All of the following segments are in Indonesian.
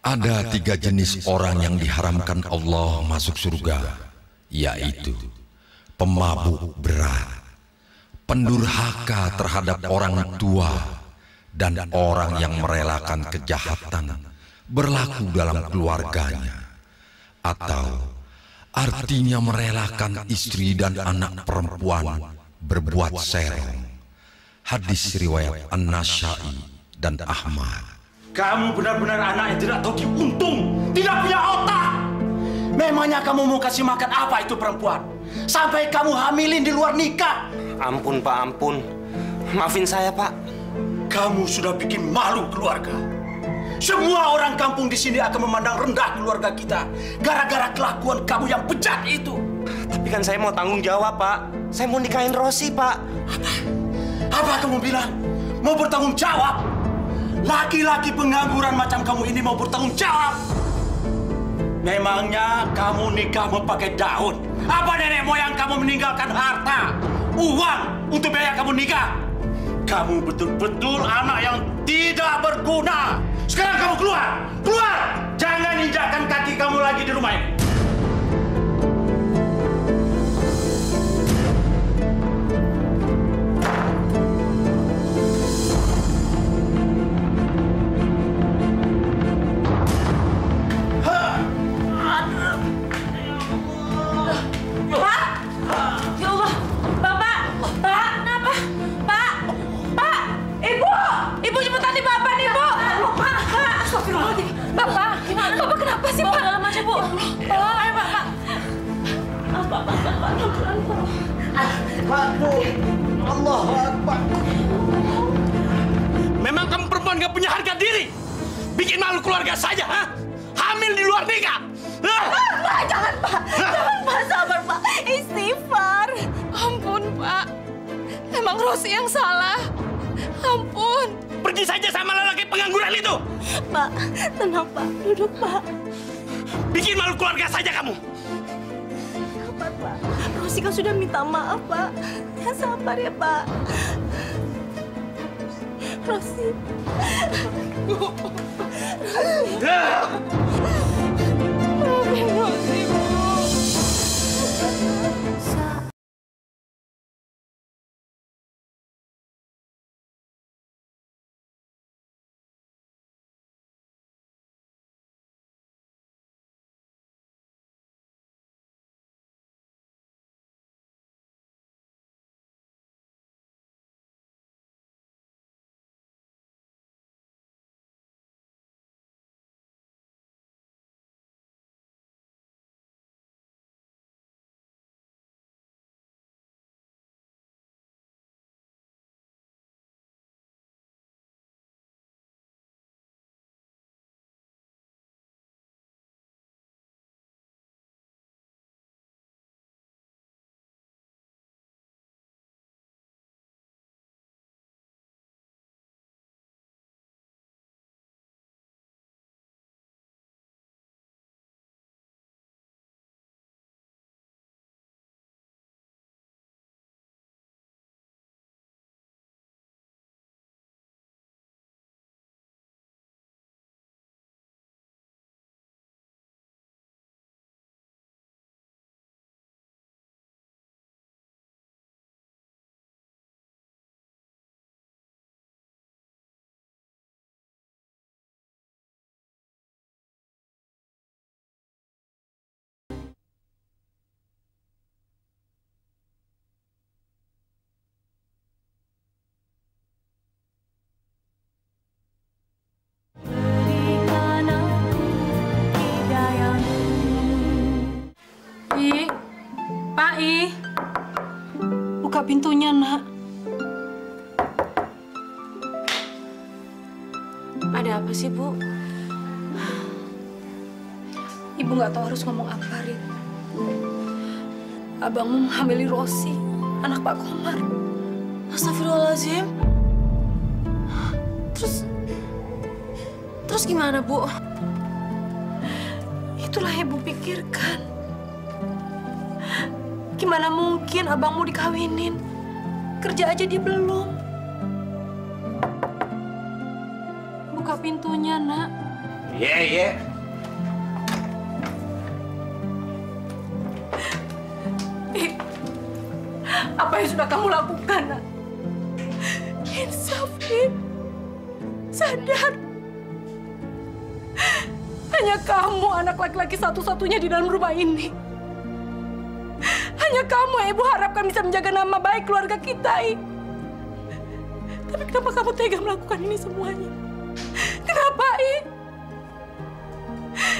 Ada 3 jenis orang yang diharamkan Allah masuk surga, yaitu pemabuk berat, pendurhaka terhadap orang tua, dan orang yang merelakan kejahatan berlaku dalam keluarganya, atau artinya merelakan istri dan anak perempuan berbuat serong. Hadis riwayat An-Nasa'i dan Ahmad. Kamu benar-benar anak yang tidak tahu diuntung, tidak punya otak. Memangnya kamu mau kasih makan apa itu perempuan? Sampai kamu hamilin di luar nikah. Ampun, Pak, ampun. Maafin saya, Pak. Kamu sudah bikin malu keluarga. Semua orang kampung di sini akan memandang rendah keluarga kita gara-gara kelakuan kamu yang bejat itu. Tapi kan saya mau tanggung jawab, Pak. Saya mau nikahin Rosi, Pak. Apa kamu bilang? Mau bertanggung jawab? Laki-laki pengangguran macam kamu ini mau bertanggung jawab? Memangnya kamu nikah mau pakai daun? Apa nenek moyang kamu meninggalkan harta, uang untuk biaya kamu nikah? Kamu betul-betul anak yang tidak berguna. Sekarang kamu keluar! Keluar! Jangan injakkan kaki kamu lagi di rumah ini. Memang kamu perempuan gak punya harga diri? Bikin malu keluarga saja, ha? Hamil di luar nikah! Pak, jangan, Pak! Jangan, Pak! Sabar, Pak! Istighfar! Ampun, Pak! Emang Rosi yang salah? Ampun! Pergi saja sama lelaki pengangguran itu! Pak, tenang, Pak. Duduk, Pak. Bikin malu keluarga saja kamu! Sabar, Pak. Rosi kan sudah minta maaf, Pak. Ya, sabar ya, Pak. Rosi. Maafin Rosi, Bu. Pak I, buka pintunya, Nak. Ada apa sih, Bu? Ibu nggak tahu harus ngomong apa, Rin. Abangmu menghamili Rosi, anak Pak Komar. Astagfirullahaladzim. Terus gimana, Bu? Itulah yang Ibu pikirkan. Gimana mungkin abangmu dikawinin? Kerja aja dia belum. Buka pintunya, Nak. Iya. Apa yang sudah kamu lakukan, nak? Insaf, sadar. Hanya kamu anak laki-laki satu-satunya di dalam rumah ini. Hanya kamu yang ibu harapkan bisa menjaga nama baik keluarga kita, Tapi kenapa kamu tega melakukan ini semuanya? Kenapa,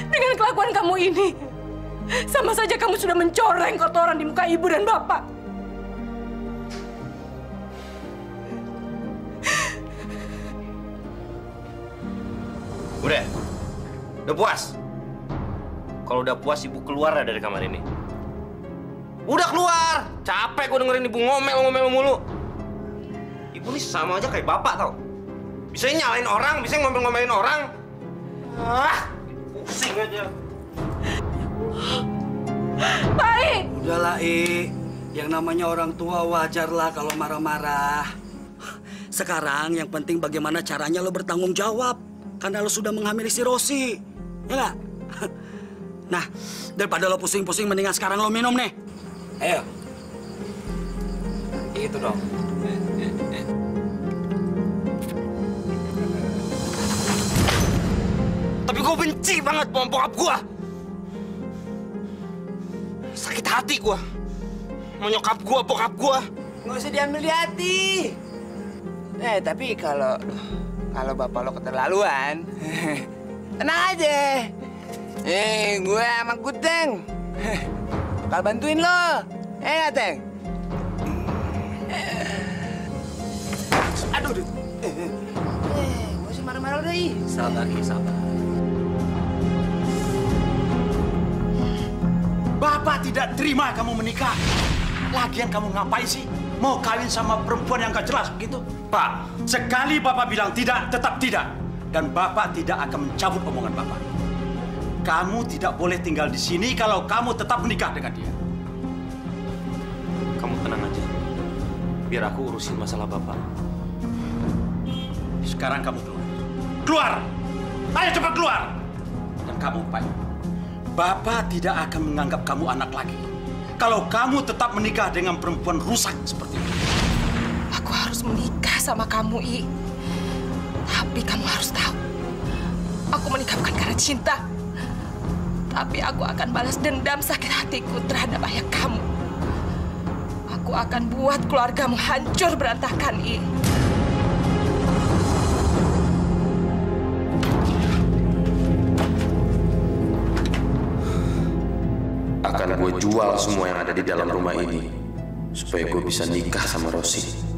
Dengan kelakuan kamu ini, sama saja kamu sudah mencoreng kotoran di muka ibu dan bapak. Udah puas? Kalau udah puas, ibu keluar dari kamar ini. Udah keluar! Capek gue dengerin ibu ngomel mulu. Ibu nih sama aja kayak bapak tau. Bisa nyalain orang, bisa ngomel-ngomelin orang. Pusing aja. Baik. Udahlah, yang namanya orang tua wajarlah kalau marah-marah. Sekarang yang penting bagaimana caranya lo bertanggung jawab. Karena lo sudah menghamili si Rosi. Ya nggak? Nah, daripada lo pusing-pusing, mendingan sekarang lo minum nih. Ayo. Itu dong. Tapi gue benci banget sama bokap gue. Sakit hati gue. Mau nyokap gue, bokap gue. Nggak usah diambil di hati. Tapi kalau bapak lo keterlaluan, tenang aja. Gue sama Guteng bakal bantuin lo. Nggak, Teng? Aduh. Gak usah marah-marah udah, Sabar, sabar. Bapak tidak terima kamu menikah. Lagian kamu ngapain sih? Mau kawin sama perempuan yang gak jelas begitu? Pak, sekali Bapak bilang tidak, tetap tidak. Dan Bapak tidak akan mencabut omongan Bapak. Kamu tidak boleh tinggal di sini kalau kamu tetap menikah dengan dia. Kamu tenang aja. Biar aku urusin masalah Bapak. Sekarang kamu keluar. Keluar! Ayo cepat keluar! Dan kamu, Pak, Bapak tidak akan menganggap kamu anak lagi. Kalau kamu tetap menikah dengan perempuan rusak seperti itu. Aku harus menikah sama kamu, Tapi kamu harus tahu, aku menikah bukan karena cinta. Tapi aku akan balas dendam sakit hatiku terhadap ayah kamu. Aku akan buat keluargamu hancur berantakan, Akan gue jual semua yang ada di dalam rumah ini supaya gue bisa nikah sama Rosi.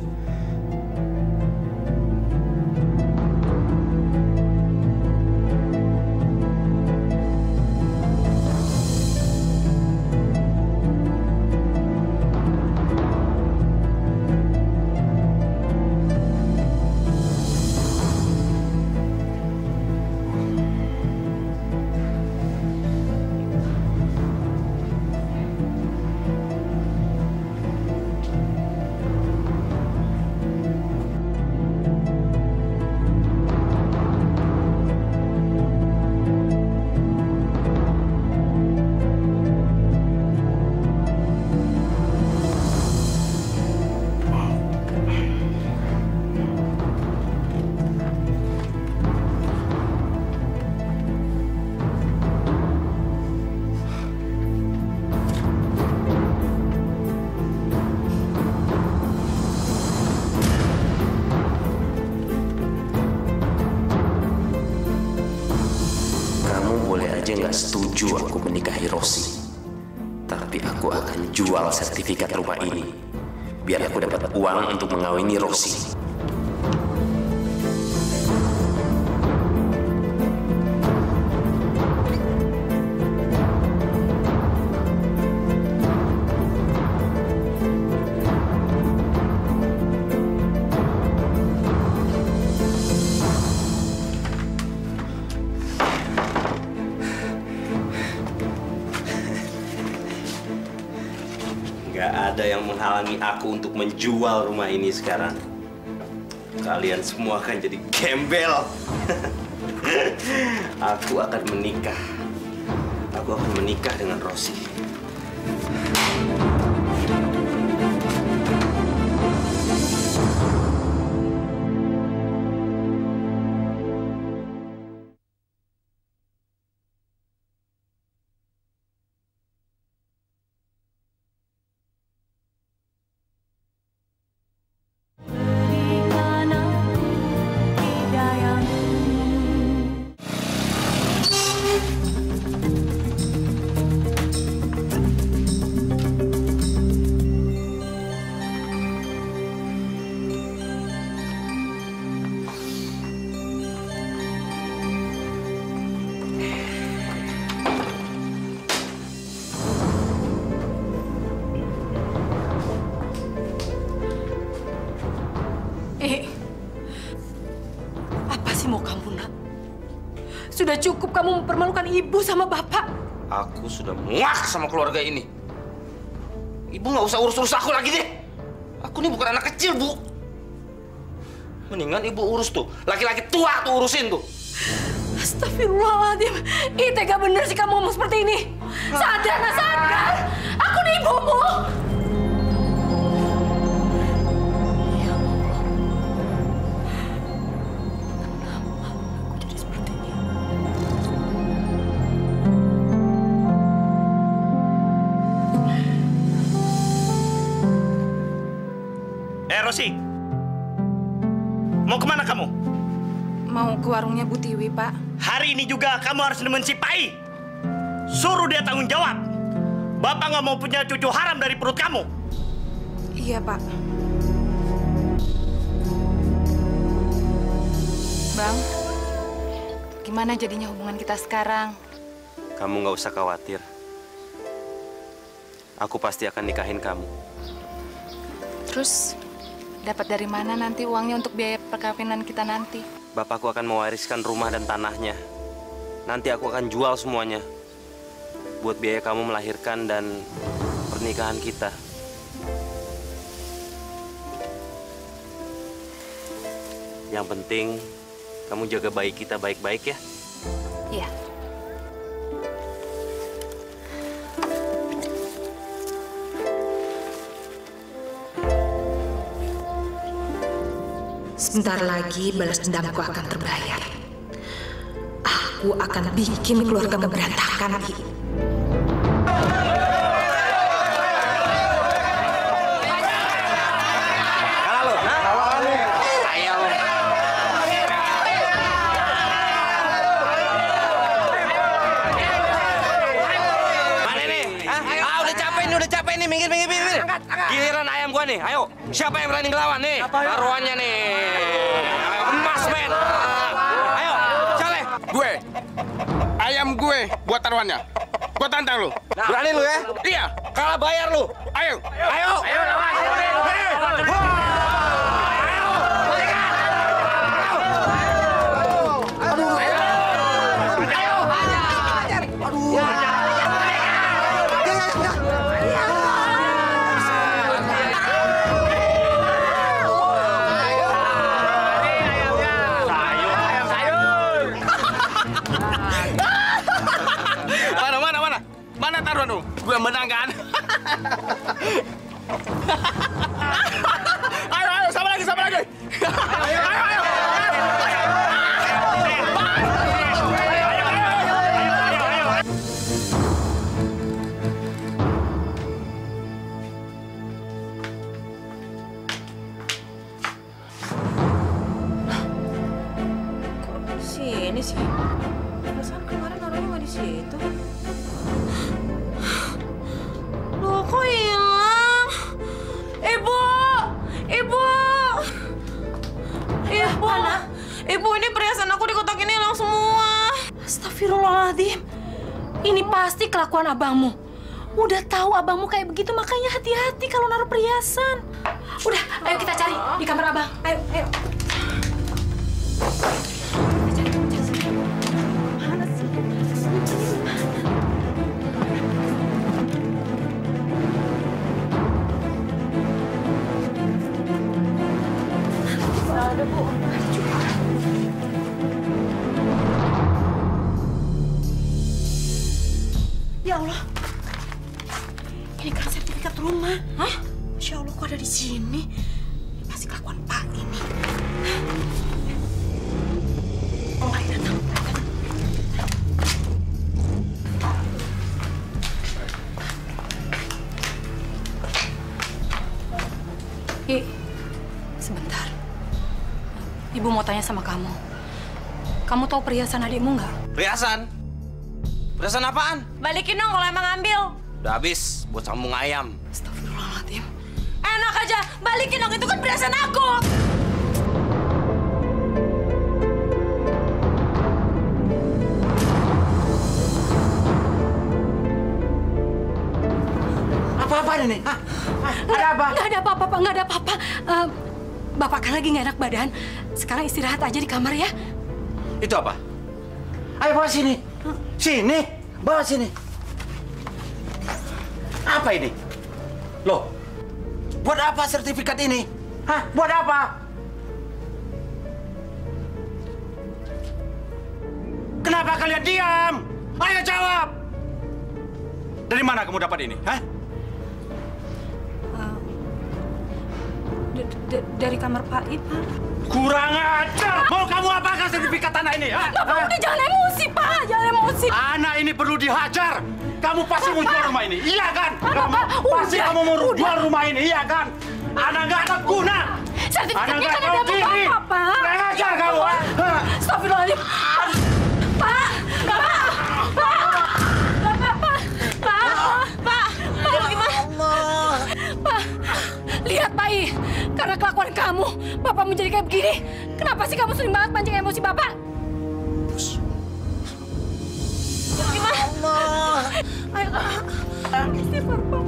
Nggak setuju aku menikahi Rosi, tapi aku akan jual sertifikat rumah ini biar aku dapat uang untuk mengawini Rosi. Gak ada yang menghalangi aku untuk menjual rumah ini sekarang. Kalian semua akan jadi gembel. Aku akan menikah. Aku akan menikah dengan Rosi. Apa sih mau kamu, nak? Sudah cukup kamu mempermalukan ibu sama bapak. Aku sudah muak sama keluarga ini. Ibu nggak usah urus-urus aku lagi deh. Aku ini bukan anak kecil, Bu. Mendingan ibu urus tuh. Laki-laki tua tuh urusin tuh. Astagfirullahaladzim. Ih, tega bener sih kamu ngomong seperti ini. Sadar, nak, sadar. Aku nih ibumu. Rosi, mau kemana kamu? Mau ke warungnya Bu Tiwi, Pak. Hari ini juga kamu harus nemen si Pai. Suruh dia tanggung jawab. Bapak nggak mau punya cucu haram dari perut kamu. Iya, Pak. Bang, gimana jadinya hubungan kita sekarang? Kamu nggak usah khawatir. Aku pasti akan nikahin kamu. Terus, dapat dari mana nanti uangnya untuk biaya perkawinan kita nanti? Bapakku akan mewariskan rumah dan tanahnya. Nanti aku akan jual semuanya. Buat biaya kamu melahirkan dan pernikahan kita. Yang penting, kamu jaga bayi kita baik-baik ya. Iya. Sebentar lagi balas dendamku akan terbayar. Aku akan bikin keluargamu berantakan, Ki. Minggir. Giliran ayam gua nih, ayo. Siapa yang berani ngelawan nih? Taruhannya nih. Emas, men. Ayo, Cale. Gue. Ayam gue buat taruhannya. Gua tantang lu. Berani lu ya? Iya. Kalah bayar lu. Ayo. Ayo. Mana taruhan lu? Gue menang kan? Ayo, sama lagi. Ayo. Kok di sini sih? Perasaan kemarin orangnya nggak di situ. Loh, kok hilang? Ibu! Ibu, ini perhiasan aku di kotak ini hilang semua. Astagfirullahaladzim. Ini pasti kelakuan abangmu. Udah tahu abangmu kayak begitu, makanya hati-hati kalau naruh perhiasan. Udah, ayo kita cari di kamar abang. Ayo. Mana sih? Ada, Bu. rumah. Hah? Masya Allah, kok ada di sini? Pasti kelakuan Pak ini. Oh, Pak datang. Sebentar. Ibu mau tanya sama kamu. Kamu tahu perhiasan adikmu nggak? Perhiasan? Perhiasan apaan? Balikin dong kalau emang ambil. Udah habis buat sambung ayam. Astagfirullahaladzim. Enak aja, balikin dong, itu kan perhiasan aku. Apa-apaan ini? Hah? Ada apa? Nggak ada apa-apa, Pak. Nggak ada apa-apa. Bapak kan lagi nggak enak badan. Sekarang istirahat aja di kamar ya. Itu apa? Ayo bawa sini. Sini, bawa sini. Apa ini? Loh, buat apa sertifikat ini? Hah? Buat apa? Kenapa kalian diam? Ayo jawab! Dari mana kamu dapat ini? Hah? Dari kamar Pak Ibu. Kurang ajar! Mau kamu apakan sertifikat tanah ini? Ha? Bapak udah jangan emosi, Pak. Jangan emosi. Anak ini perlu dihajar. Kamu pasti mau jual rumah ini, iya kan? Pasti udah, kamu mau jual rumah ini, iya kan? Anak nggak ada guna. Sertifikatnya kan ada apa-apa, Pak. Kurang ajar kamu, ha? Astagfirullahaladzim. Pak! Pak, gimana? Pak, lihat Pak I, karena kelakuan kamu, Bapak menjadi kayak begini. Kenapa sih kamu sering banget mancing emosi Bapak? Gimana? Ayo, istighfar, Pak.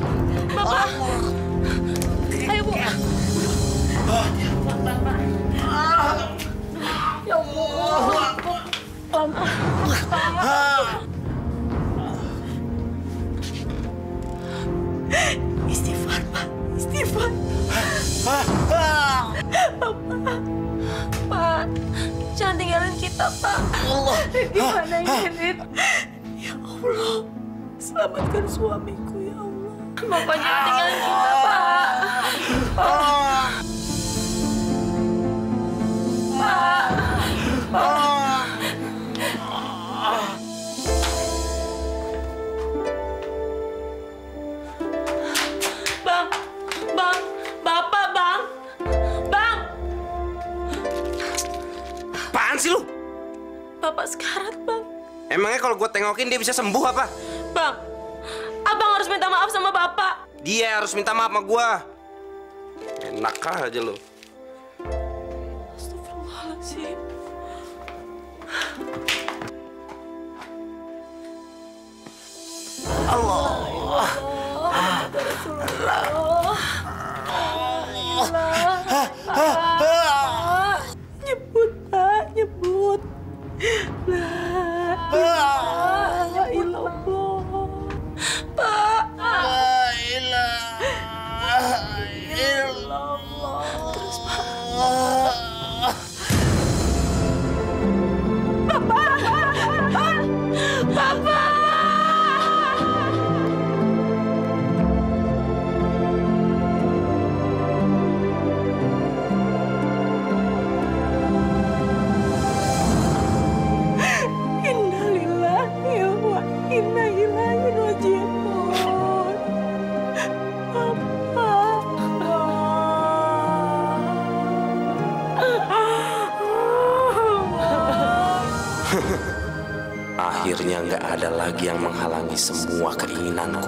Bapak. Ayo, Bu. Ya Allah. Istighfar, Pak. Istighfar. Pak, jangan tinggalin kita, Pak. Allah. Gimana ini? Ya Allah, selamatkan suamiku, ya Allah. Bapak jangan tinggalin kita, Pak. Apaan sih lu? Bapak sekarat, Bang. Emangnya kalau gue tengokin dia bisa sembuh apa? Bang, Abang harus minta maaf sama Bapak. Dia harus minta maaf sama gue. Enak aja lu. Astagfirullahaladzim. Allah. Nyebut, Pak, nyebut. La ilallah. Pak. La ilaha illallah. Terus, Pak. Bapak. Innalillahi wa inna ilaihi raji'un. Akhirnya nggak ada lagi yang menghalangi semua keinginanku.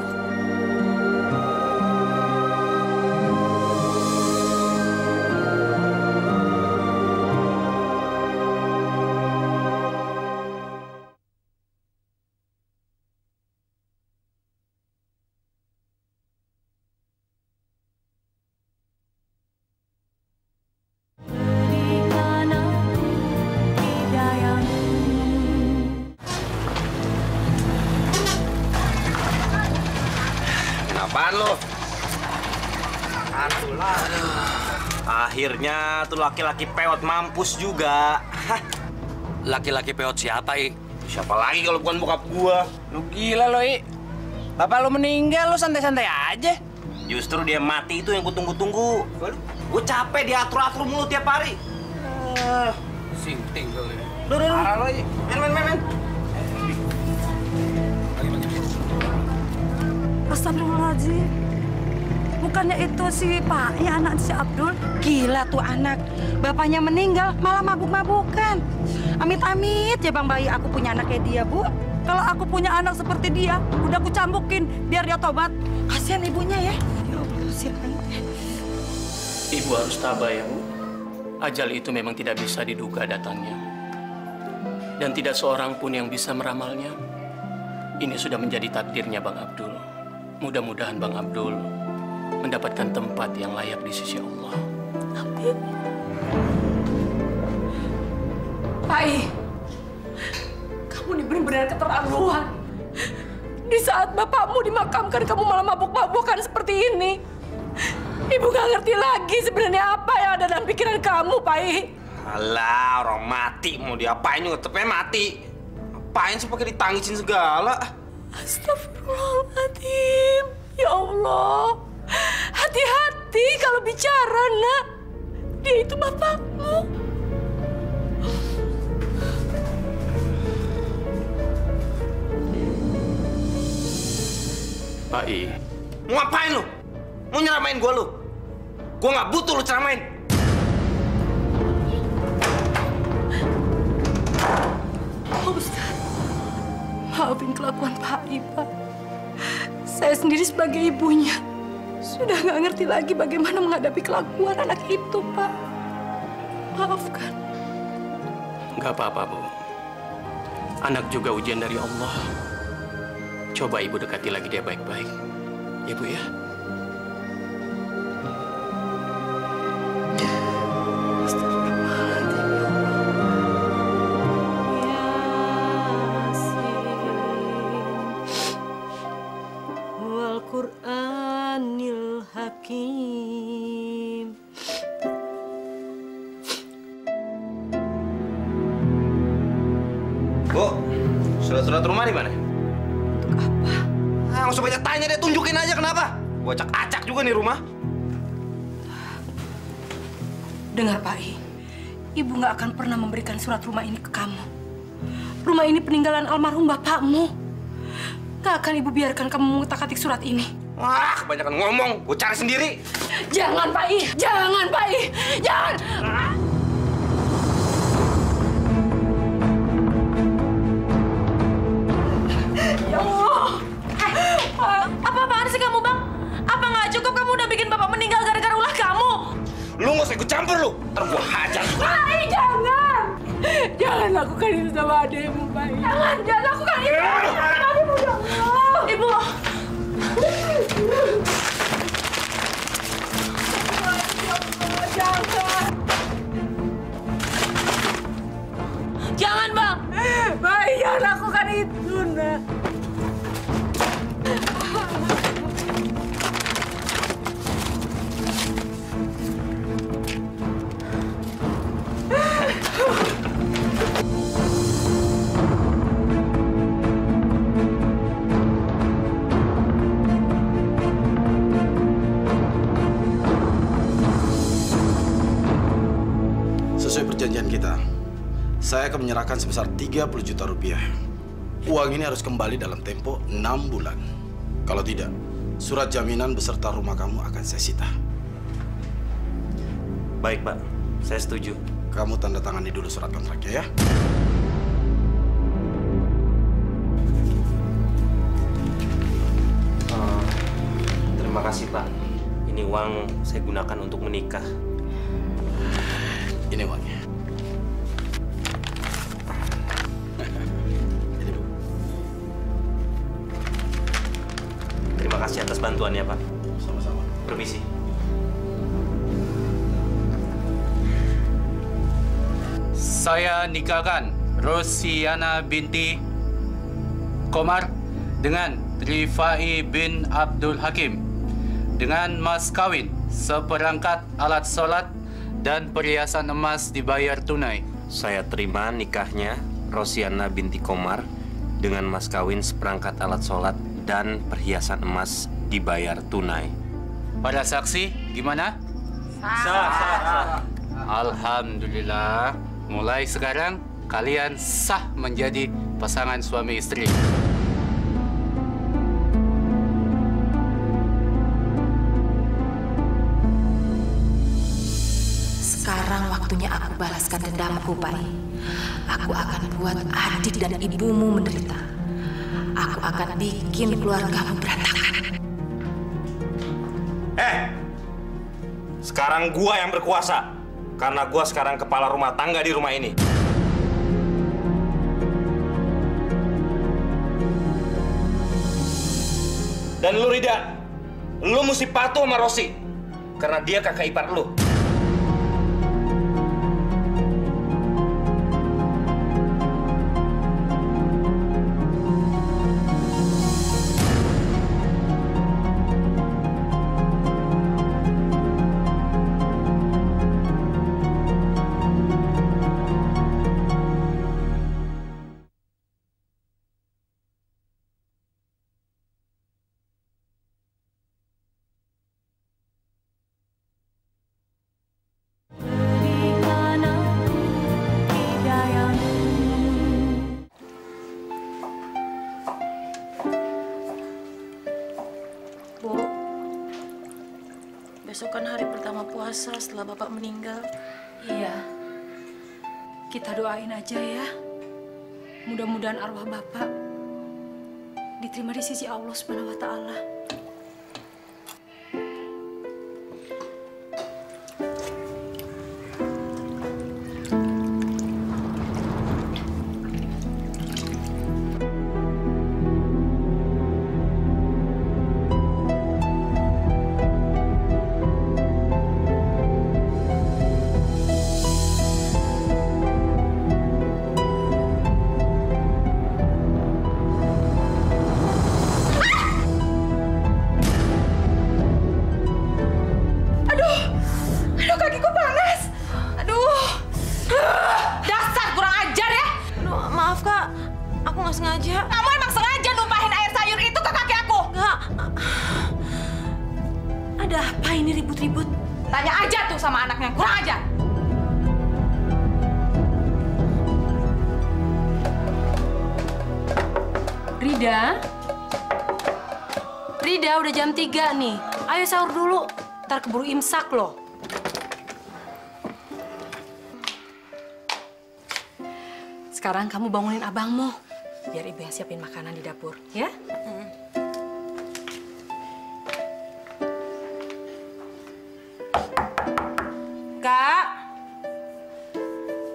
Apaan lo? Akhirnya tuh laki-laki peot mampus juga. Laki-laki peot siapa, I? Siapa lagi kalau bukan bokap gua? Lu gila lo, I. Bapak lu meninggal, lu santai-santai aja. Justru dia mati itu yang gue tunggu-tunggu. Gue capek diatur-atur mulu tiap hari. Sinting kali. Udah. Parah lo aja. Main. Astagfirullahaladzim. Bukannya itu si Pak, ya anak si Abdul? Gila tuh anak. Bapaknya meninggal, malah mabuk-mabukan. Amit-amit ya Bang Bayi, aku punya anak kayak dia, Bu. Kalau aku punya anak seperti dia, udah aku cambukin biar dia tobat. Kasihan ibunya ya. Ya Allah, kasihan. Ibu harus tabah ya, Bu. Ajal itu memang tidak bisa diduga datangnya. Dan tidak seorang pun yang bisa meramalnya. Ini sudah menjadi takdirnya Bang Abdul. Mudah-mudahan Bang Abdul mendapatkan tempat yang layak di sisi Allah. Amin. Pak I, kamu ini benar-benar keterlaluan. Di saat bapakmu dimakamkan, kamu malah mabuk-mabukan seperti ini. Ibu gak ngerti lagi sebenarnya apa yang ada dalam pikiran kamu, Pak I. Alah, orang mati mau diapain juga tetepnya mati. Apain sih pakai ditangisin segala? Astagfirullahaladzim. Ya Allah. Hati-hati kalau bicara, nak. Dia itu bapakmu. Pak I. Mau ngapain lu? Mau nyeramain gua lu? Gua nggak butuh lu ceramain. Pak Ustaz, maafin kelakuan Pak I, Pak. Saya sendiri sebagai ibunya sudah nggak ngerti lagi bagaimana menghadapi kelakuan anak itu, Pak. Maafkan. Nggak apa-apa, Bu. Anak juga ujian dari Allah. Coba Ibu dekati lagi dia baik-baik. Ya, Bu ya? Wal-Qur'anil Hakim. Bu, surat-surat rumah di mana? Untuk apa? Nggak usah banyak tanya deh, tunjukin aja kenapa. Gua acak-acak juga nih rumah. Dengar, Pak I. Ibu nggak akan pernah memberikan surat rumah ini ke kamu. Rumah ini peninggalan almarhum bapakmu. Nggak akan Ibu biarkan kamu mengutak-atik surat ini. Wah, kebanyakan ngomong. Gua cari sendiri. Jangan, Pak I. Jangan, Pak I. Jangan. Ya Allah. Apa-apaan sih kamu, Bang? Apa nggak cukup kamu udah bikin bapak meninggal gara-gara ulah kamu? Lu nggak usah ikut campur lu. Ntar gua hajar. Pak I, jangan. Jangan lakukan itu sama adekmu, Pak I. Jangan lakukan itu. Ibu, jangan. Ibu. Jangan. Jangan, Bang. Pak I, jangan lakukan itu, Nak. Sesuai perjanjian kita, saya akan menyerahkan sebesar 30 juta rupiah. Uang ini harus kembali dalam tempo 6 bulan. Kalau tidak, surat jaminan beserta rumah kamu akan saya sita. Baik, Pak. Saya setuju. Kamu tanda tangani dulu surat kontraknya ya. Terima kasih, Pak. Ini uang saya gunakan untuk menikah. Ini uangnya. Terima kasih atas bantuannya, Pak. Sama-sama. Permisi. Saya nikahkan Rosiana binti Komar dengan Rifai bin Abdul Hakim dengan mas kawin seperangkat alat sholat dan perhiasan emas dibayar tunai. Saya terima nikahnya Rosiana binti Komar dengan mas kawin seperangkat alat sholat dan perhiasan emas dibayar tunai. Para saksi, gimana? Sah. Alhamdulillah. Mulai sekarang, kalian sah menjadi pasangan suami istri. Sekarang waktunya aku balaskan dendamku, Pai. Aku akan buat adik dan ibumu menderita. Aku akan bikin keluargamu berantakan. Sekarang gua yang berkuasa. Karena gua sekarang kepala rumah tangga di rumah ini. Dan lu, Rida, lu mesti patuh sama Rosi. Karena dia kakak ipar lu. Besok kan hari pertama puasa setelah Bapak meninggal. Iya. Kita doain aja ya. Mudah-mudahan arwah Bapak diterima di sisi Allah Subhanahu wa Ta'ala. Rida, udah jam 3 nih. Ayo sahur dulu, ntar keburu imsak loh. Sekarang kamu bangunin abangmu, biar ibu yang siapin makanan di dapur, ya?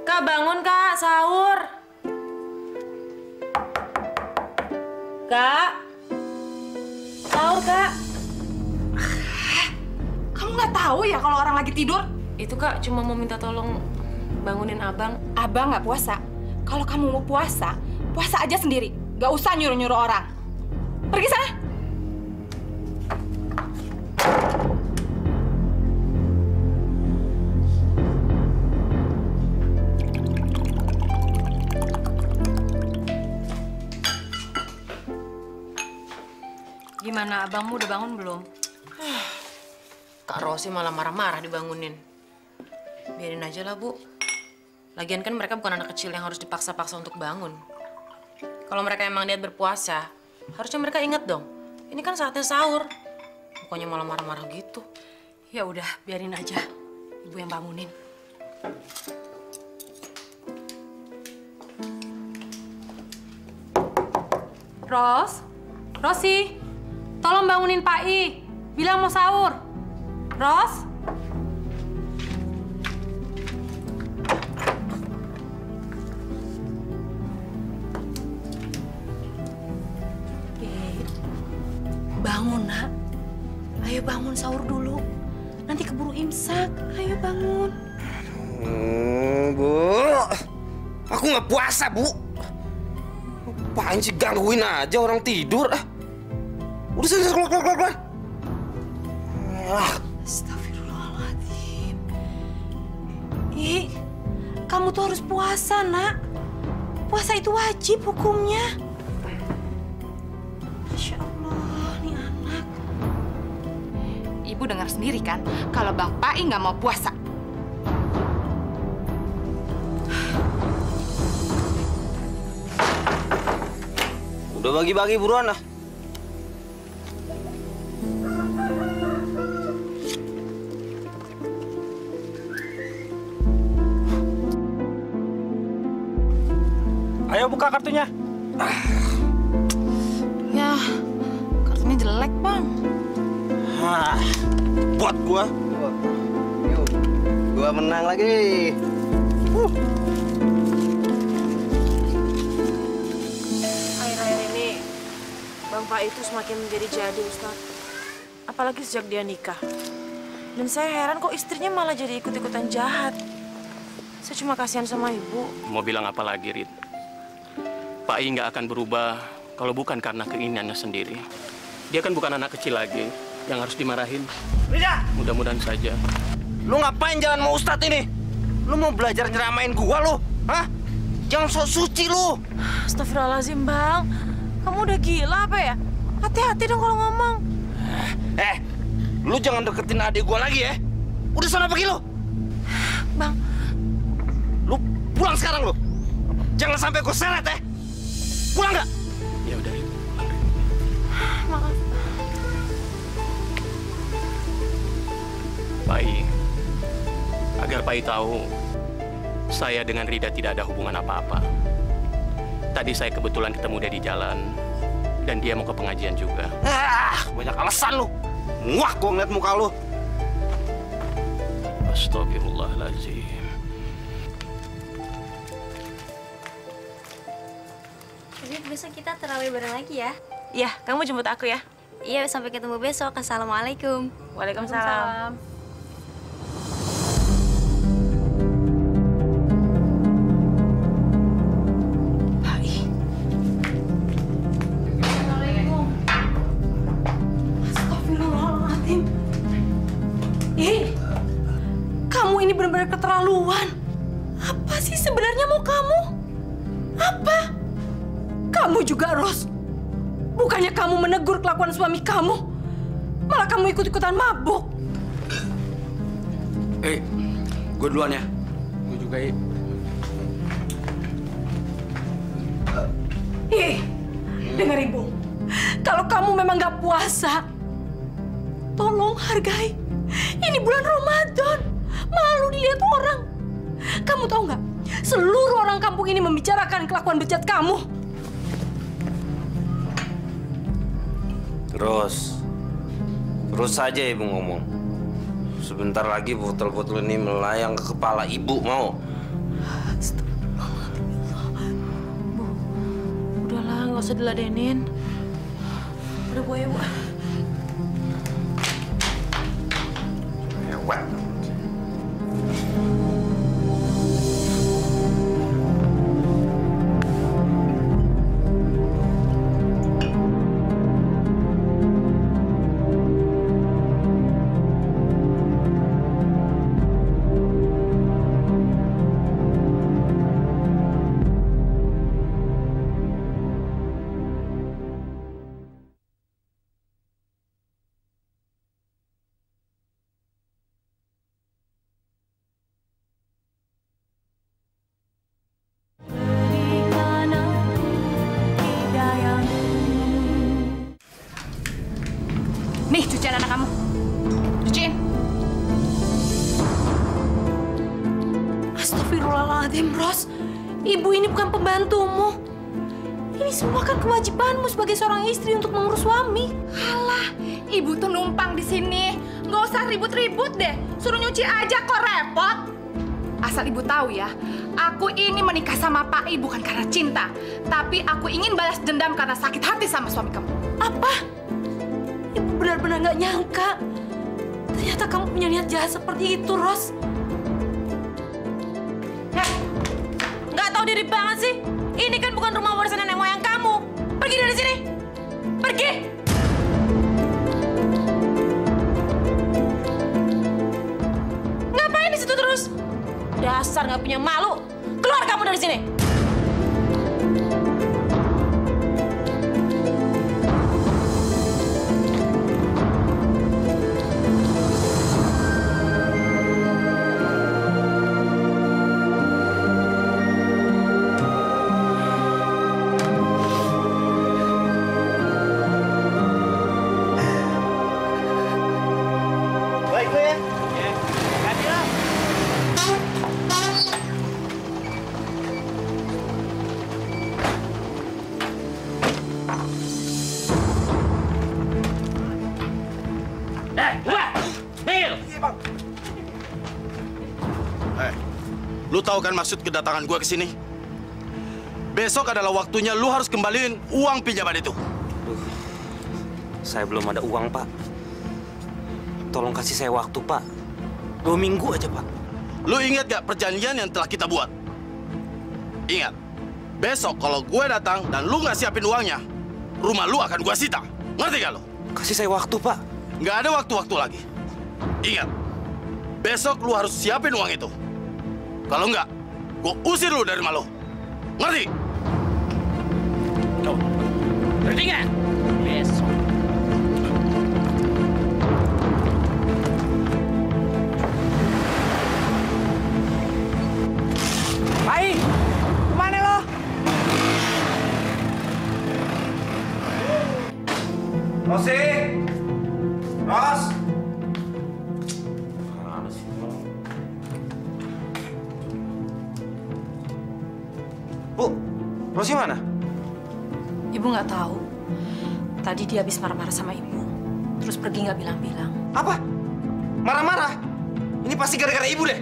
Kak, bangun Kak, sahur. Kak, sahur Kak. Kamu nggak tahu ya kalau orang lagi tidur? Itu Kak, cuma mau minta tolong bangunin abang. Abang nggak puasa. Kalau kamu mau puasa, puasa aja sendiri. Nggak usah nyuruh-nyuruh orang. Pergi sana. Gimana, abangmu udah bangun belum? Kak Rosi malah marah-marah dibangunin. Biarin aja lah, Bu. Lagian kan mereka bukan anak kecil yang harus dipaksa-paksa untuk bangun. Kalau mereka emang niat berpuasa, harusnya mereka inget dong. Ini kan saatnya sahur. Pokoknya malah marah-marah gitu. Ya udah, biarin aja. Ibu yang bangunin. Rosi, tolong bangunin Pak I. Bilang mau sahur. Ros? Bangun, Nak. Ayo bangun sahur dulu. Nanti keburu imsak. Ayo bangun. Bu. Aku nggak puasa, Bu. Apaan sih gangguin aja orang tidur? Udah sana, keluar. Astagfirullahaladzim. Ih, kamu tuh harus puasa, Nak. Puasa itu wajib hukumnya. Masya Allah, nih anak. Ibu dengar sendiri kan, kalau Bang Pai nggak mau puasa. Udah bagi-bagi buruan lah. Ayo buka kartunya. Ya, kartunya jelek, Bang. Buat gua. Yuk, gua menang lagi. Akhir-akhir ini, Bang Pak itu semakin menjadi jadi, Ustaz. Apalagi sejak dia nikah. Dan saya heran kok istrinya malah jadi ikut-ikutan jahat. Saya cuma kasihan sama ibu. Mau bilang apa lagi, Rit? Pak I nggak akan berubah kalau bukan karena keinginannya sendiri. Dia kan bukan anak kecil lagi yang harus dimarahin. Rida! Mudah-mudahan saja. Lu ngapain jalan sama Ustadz ini? Lu mau belajar nyeramain gua lu? Hah? Jangan sok suci lu. Astagfirullahaladzim, Bang. Kamu udah gila apa ya? Hati-hati dong kalau ngomong. Lu jangan deketin adik gua lagi ya. Udah sana pergi lu. Bang. Lu pulang sekarang lu. Jangan sampai gua seret ya. Pulang nggak? Ya udah, Rit. Maaf. Pak I, agar Pak I tahu, saya dengan Rida tidak ada hubungan apa-apa. Tadi saya kebetulan ketemu dia di jalan, dan dia mau ke pengajian juga. Banyak alasan lu. Muak gua ngeliat muka lu. Astagfirullahaladzim. Jadi besok kita terawih bareng lagi ya? Iya, kamu jemput aku ya. Iya, sampai ketemu besok. Assalamualaikum. Waalaikumsalam. Astagfirullahaladzim. Kamu ini benar-benar keterlaluan. Apa sih sebenarnya mau kamu? Apa? Kamu juga, Ros. Bukannya kamu menegur kelakuan suami kamu, malah kamu ikut-ikutan mabuk. Gue duluan ya. Gue juga, Dengar Ibu. Kalau kamu memang nggak puasa, tolong hargai. Ini bulan Ramadan. Malu dilihat orang. Kamu tahu nggak? Seluruh orang kampung ini membicarakan kelakuan bejat kamu. Terus saja ibu ngomong. Sebentar lagi botol-botol ini melayang ke kepala ibu, mau? Bu, udahlah, nggak usah diladenin. Udah, Bu, ya, Bu. Hebat. Nih, cucian anak kamu. Cuciin. Astagfirullahaladzim, Ros. Ibu ini bukan pembantumu. Ini semua kan kewajibanmu sebagai seorang istri untuk mengurus suami. Alah, ibu tuh numpang di sini. Nggak usah ribut-ribut deh. Suruh nyuci aja kok repot. Asal ibu tahu ya, aku ini menikah sama Pak I bukan karena cinta, tapi aku ingin balas dendam karena sakit hati sama suami kamu. Apa? Ibu benar-benar nggak nyangka. Ternyata kamu punya niat jahat seperti itu, Ros. Nggak tahu diri banget sih. Ini kan bukan rumah warisan nenek moyang kamu. Pergi dari sini. Pergi. Ngapain di situ terus? Dasar nggak punya malu. Keluar kamu dari sini. Lu tahu kan maksud kedatangan gua ke sini? Besok adalah waktunya lu harus kembaliin uang pinjaman itu. Saya belum ada uang, Pak. Tolong kasih saya waktu, Pak. 2 minggu aja, Pak. Lu ingat gak perjanjian yang telah kita buat? Ingat, besok kalau gue datang dan lu nggak siapin uangnya, rumah lu akan gue sita. Ngerti gak lu? Kasih saya waktu, Pak. Nggak ada waktu-waktu lagi. Ingat, besok lu harus siapin uang itu. Kalau nggak, gue usir lu dari rumah lu. Ngerti? Tuh, ngerti nggak? Besok. Pai, kemana lo? Rosi! Ros! Bu, Rosi mana? Ibu nggak tahu. Tadi dia habis marah-marah sama ibu. Terus pergi nggak bilang-bilang. Apa? Marah-marah? Ini pasti gara-gara ibu deh.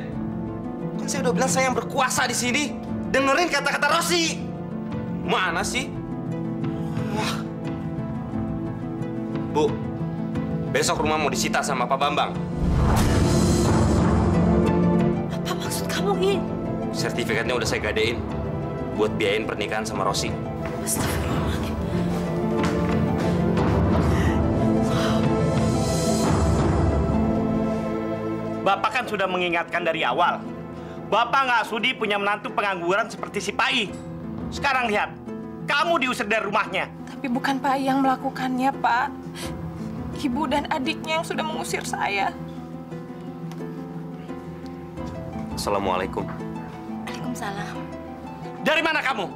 Kan saya udah bilang saya yang berkuasa di sini. Dengerin kata-kata Rosi. Mana sih? Wah. Bu, besok rumah mau disita sama Pak Bambang. Apa maksud kamu, I? Sertifikatnya udah saya gadein buat biayain pernikahan sama Rosi. Astagfirullahaladzim. Bapak kan sudah mengingatkan dari awal. Bapak nggak sudi punya menantu pengangguran seperti si Pai. Sekarang lihat, kamu diusir dari rumahnya. Tapi bukan Pai yang melakukannya, Pak. Ibu dan adiknya yang sudah mengusir saya. Assalamualaikum. Waalaikumsalam. Dari mana kamu?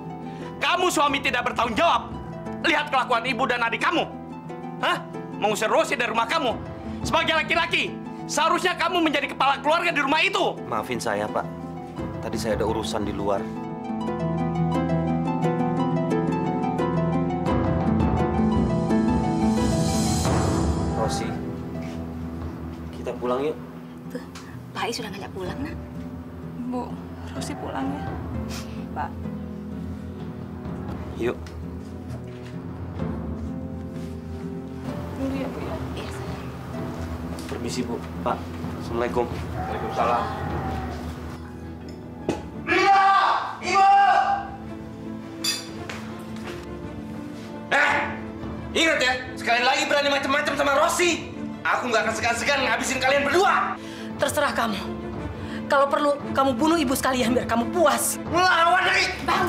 Kamu suami tidak bertanggung jawab. Lihat kelakuan ibu dan adik kamu. Hah? Mengusir Rosi dari rumah kamu. Sebagai laki-laki, seharusnya kamu menjadi kepala keluarga di rumah itu. Maafin saya, Pak. Tadi saya ada urusan di luar. Rosi, kita pulang yuk. Tuh, Pak I sudah ngajak pulang, Nak. Bu, Rosi pulang ya. Pak. Yuk. Dulu ya, Bu ya. Iya, sayang. Permisi, Bu. Pak. Assalamualaikum. Waalaikumsalam. Ingat ya, sekali lagi berani macam-macam sama Rosi, aku nggak akan segan-segan ngabisin kalian berdua. Terserah kamu. Kalau perlu, kamu bunuh ibu sekalian biar kamu puas. Melawan lagi. Bang,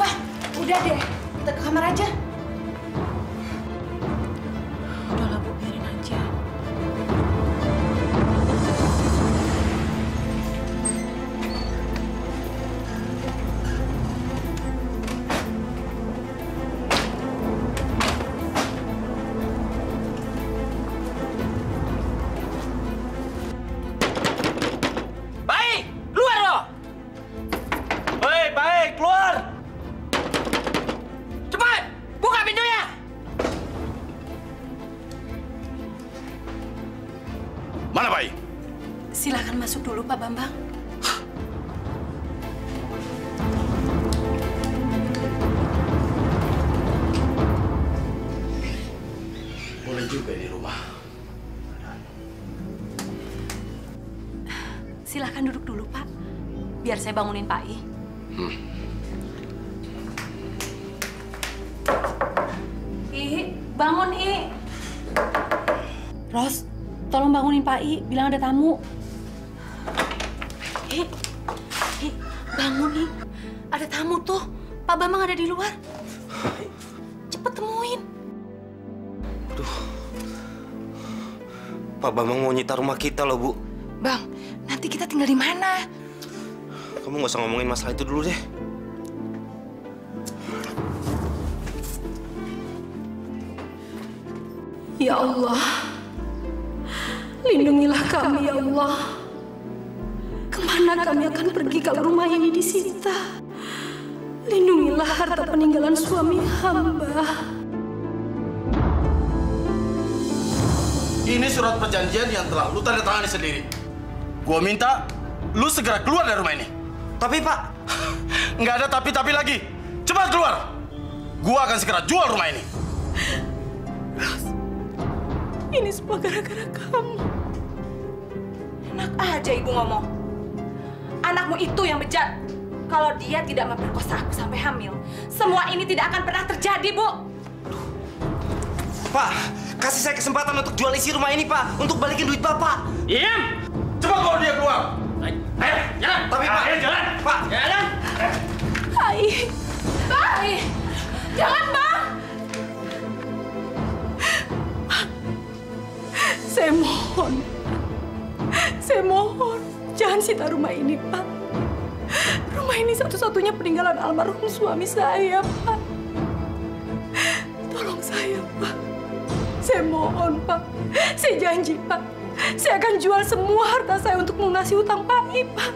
udah deh. Kita ke kamar aja. Udahlah, Bu, biarin aja. Mana Pai? Silakan masuk dulu, Pak Bambang. Boleh juga di rumah. Silakan duduk dulu, Pak. Biar saya bangunin Pak I. I, bangun, I. Ros, tolong bangunin Pak I, bilang ada tamu. Bangun, I. Ada tamu tuh. Pak Bambang ada di luar. Cepet temuin. Aduh. Pak Bambang mau nyita rumah kita loh, Bu. Bang, nanti kita tinggal di mana? Kamu nggak usah ngomongin masalah itu dulu deh. Ya Allah, lindungilah kami ya Allah. Kemana kami akan pergi kalau rumah ini disita? Lindungilah harta peninggalan suami hamba. Ini surat perjanjian yang telah lu tanda tangani sendiri. Gua minta lu segera keluar dari rumah ini. Tapi Pak, Nggak ada tapi-tapi lagi. Cepat keluar. Gua akan segera jual rumah ini. Ros, ini semua gara-gara kamu. Enak aja ibu ngomong. Anakmu itu yang bejat. Kalau dia tidak memperkosa aku sampai hamil, semua ini tidak akan pernah terjadi, Bu. Pak, kasih saya kesempatan untuk jual isi rumah ini, Pak. Untuk balikin duit Bapak. Diam! Cepat bawa dia keluar. Ayo, jalan. Tapi, Pak. Ayo, jalan. Pak. Jalan. Hai. Hai. Jangan, Bang. Saya mohon, jangan sita rumah ini, Pak. Rumah ini satu-satunya peninggalan almarhum suami saya, Pak. Tolong saya, Pak. Saya mohon, Pak. Saya janji, Pak. Saya akan jual semua harta saya untuk melunasi hutang Pak Pak.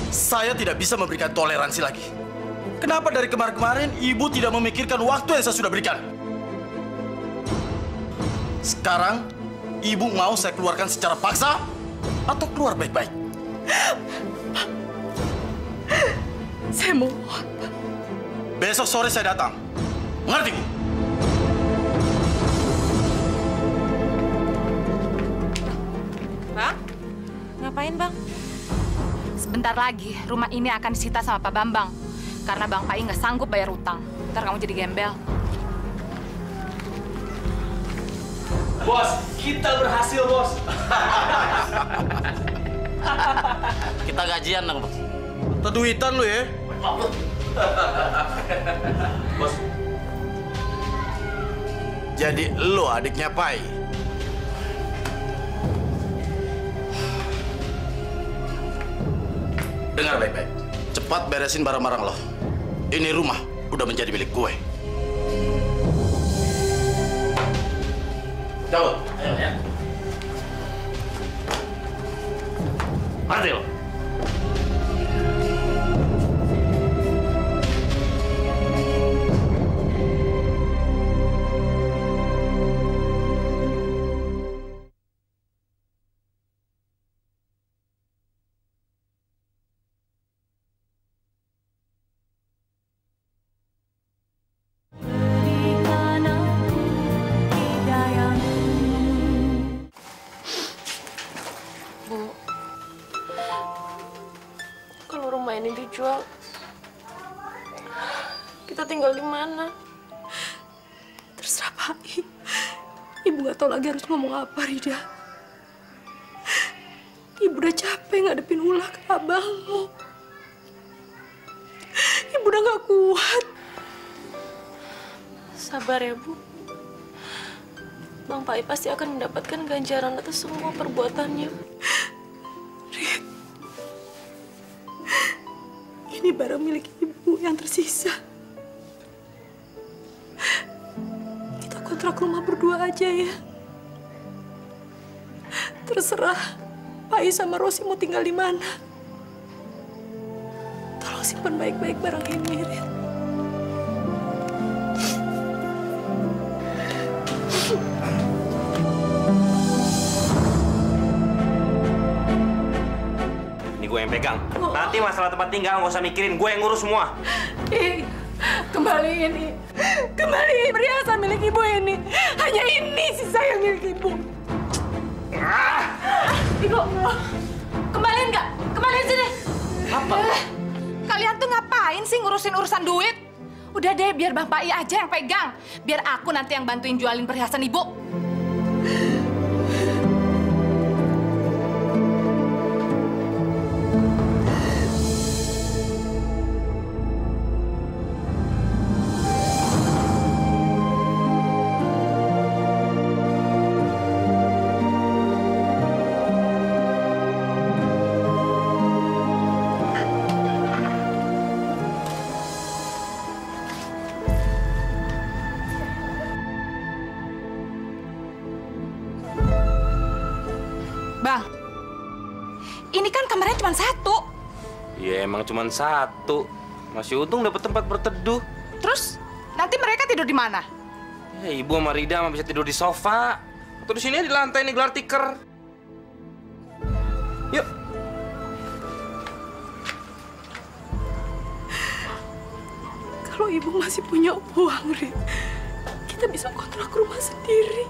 Saya tidak bisa memberikan toleransi lagi. Kenapa dari kemarin-kemarin ibu tidak memikirkan waktu yang saya sudah berikan? Sekarang, ibu mau saya keluarkan secara paksa atau keluar baik-baik? Saya mohon, Pak. Besok sore saya datang. Mengerti, Bu? Bang? Ngapain, Bang? Sebentar lagi rumah ini akan disita sama Pak Bambang. Karena Bang Pai nggak sanggup bayar utang. Ntar kamu jadi gembel. Bos, kita berhasil, Bos. Kita gajian dong, Bos. Terduitan lu ya? Bos. Jadi lu adiknya Pai. Dengar baik-baik. Cepat beresin barang-barang lo. Ini rumah udah menjadi milik gue. Daud. Ayo, ya. Mati lo. Ini dijual, kita tinggal di mana? Terserah Pak. Ibu nggak tahu lagi harus ngomong apa, Rida. Ibu udah capek ngadepin ulah ke abangmu. Ibu udah nggak kuat. Sabar ya, Bu. Bang Pai pasti akan mendapatkan ganjaran atas semua perbuatannya. Rid. Ini barang milik ibu yang tersisa. Kita kontrak rumah berdua aja ya. Terserah Pai sama Rosi mau tinggal di mana. Tolong simpan baik-baik barang ini, Rit. Gue yang pegang. Nanti masalah tempat tinggal nggak usah mikirin, gue yang ngurus semua. Kembaliin ini. Kembaliin perhiasan milik ibu ini. Hanya ini sisa yang milik ibu. Ibu, kembaliin nggak? Kembaliin sini. Apa? Kalian tuh ngapain sih ngurusin urusan duit? Udah deh, biar Bang Pai aja yang pegang. Biar aku nanti yang bantuin jualin perhiasan ibu. Bang, ini kan kamarnya cuma satu. Ya emang cuma satu. Masih untung dapat tempat berteduh. Terus nanti mereka tidur di mana? Ya, ibu sama Rida mah bisa tidur di sofa. Atau di sini di lantai nih gelar tikar. Yuk. Kalau ibu masih punya uang, Rik, kita bisa kontrak rumah sendiri.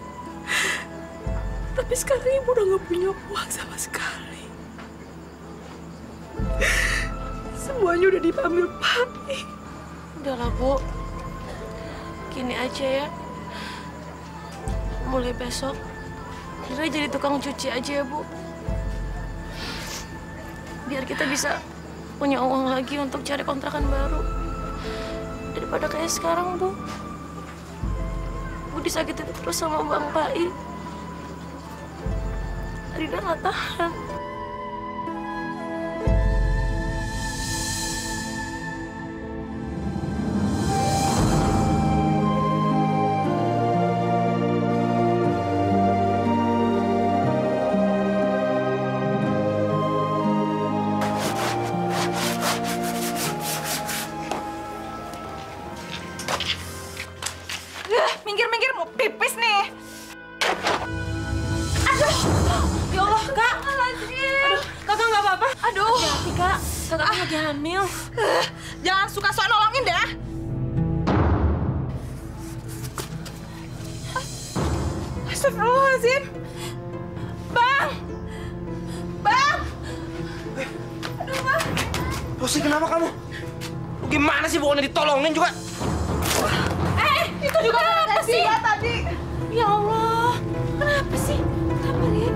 Tapi sekarang ibu udah nggak punya uang sama sekali. Semuanya udah diambil Pai. Udahlah, Bu. Gini aja ya. Mulai besok, Rira jadi tukang cuci aja ya, Bu. Biar kita bisa punya uang lagi untuk cari kontrakan baru. Daripada kayak sekarang, Bu. Bu disakitin terus sama Bang Pai. Rina nggak tahan. Minggir-minggir, mau pipis nih. Aduh, ya Allah, Kak. Aduh, Kakak nggak apa-apa? Aduh. Hati-hati, Kak. Kakak lagi hamil. Jangan suka sok nolongin dah. Astagfirullahaladzim. Bang! Bang! Aduh, Bang. Rosi, kenapa kamu? Lu gimana sih, bukannya ditolongin juga? Itu juga kenapa sih? Tadi. Ya Allah, kenapa sih? Kenapa, Rik?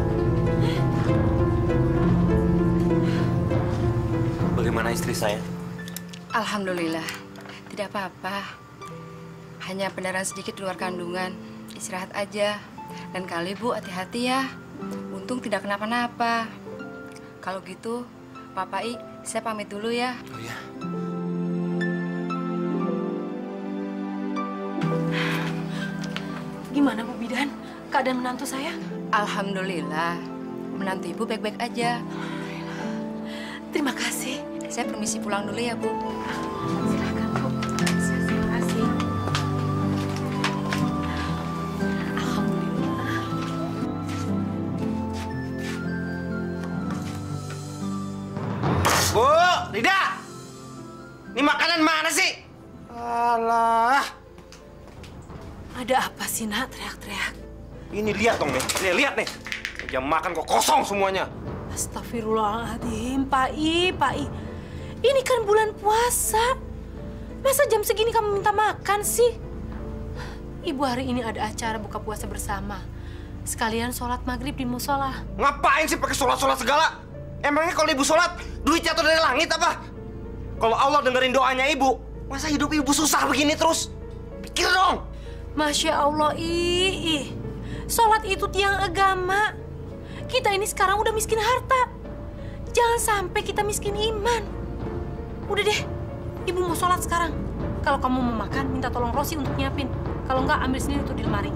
Bagaimana istri saya? Alhamdulillah, tidak apa-apa. Hanya pendarahan sedikit di luar kandungan. Istirahat aja. Dan kali Bu, hati-hati ya. Untung tidak kenapa-napa. Kalau gitu, Pak Pai, saya pamit dulu ya. Oh iya. Gimana, Bu Bidan? Keadaan menantu saya? Alhamdulillah, menantu Ibu baik-baik aja. Terima kasih. Saya permisi pulang dulu ya, Bu. Silakan, Bu. Terima kasih. Alhamdulillah. Bu, Rida! Ini makanan mana sih? Alah. Ada apa sih, Nak? Teriak-teriak. Ini lihat dong nih. Nih, lihat nih. Jam makan kok kosong semuanya. Astagfirullahaladzim, Pai. Ini kan bulan puasa. Masa jam segini kamu minta makan sih? Ibu hari ini ada acara buka puasa bersama. Sekalian sholat maghrib di musola. Ngapain sih pakai sholat-sholat segala? Emangnya kalau ibu sholat, duit jatuh dari langit apa? Kalau Allah dengerin doanya ibu, masa hidup ibu susah begini terus? Pikir dong. Masya Allah, sholat itu tiang agama. Kita ini sekarang udah miskin harta. Jangan sampai kita miskin iman. Udah deh, ibu mau sholat sekarang. Kalau kamu mau makan, minta tolong Rosi untuk nyiapin. Kalau enggak, ambil sendiri tuh di lemari.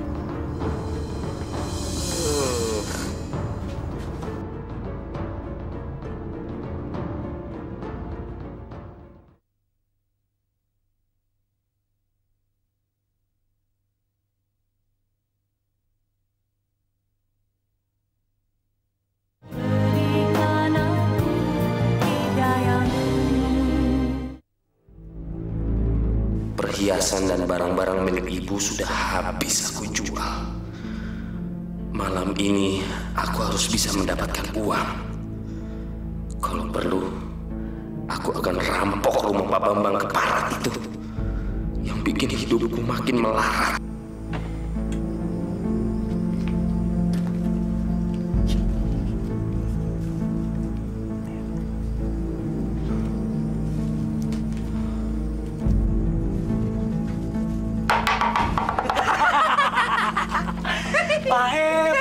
Perhiasan dan barang-barang milik ibu sudah habis aku jual. Malam ini aku harus bisa mendapatkan uang. Kalau perlu, aku akan rampok rumah Pak Bambang keparat itu yang bikin hidupku makin melarat.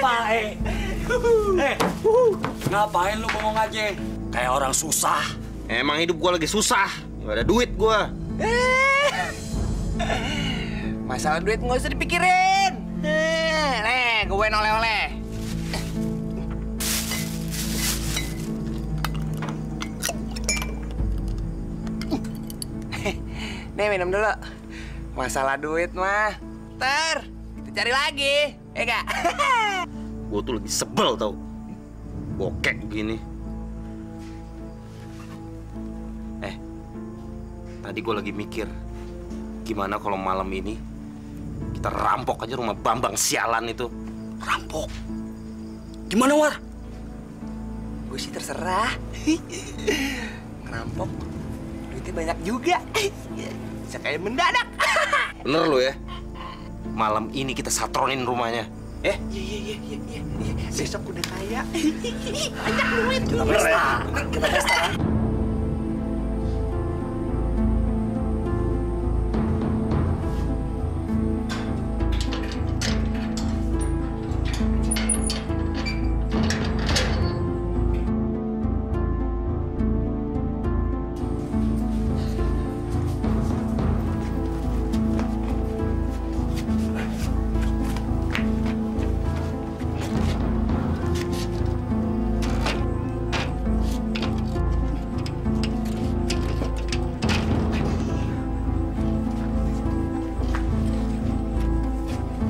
Pae. Ngapain lu bengong aja? Kayak orang susah. Emang hidup gua lagi susah. Nggak ada duit gua. Masalah duit nggak usah dipikirin. Nih, gue oleh-oleh. Nih, minum dulu. Masalah duit mah, ntar kita cari lagi, ya gak? Gua tuh lagi sebel tau. Bokek begini. Tadi gua lagi mikir. Gimana kalau malam ini kita rampok aja rumah Bambang sialan itu? Rampok? Gimana, War? Gue sih terserah. Ngerampok, duitnya banyak juga. Bisa kayak mendadak. Bener lu ya? Malam ini kita satronin rumahnya. Iya. Besok udah kaya. Banyak duit. Kita pesta.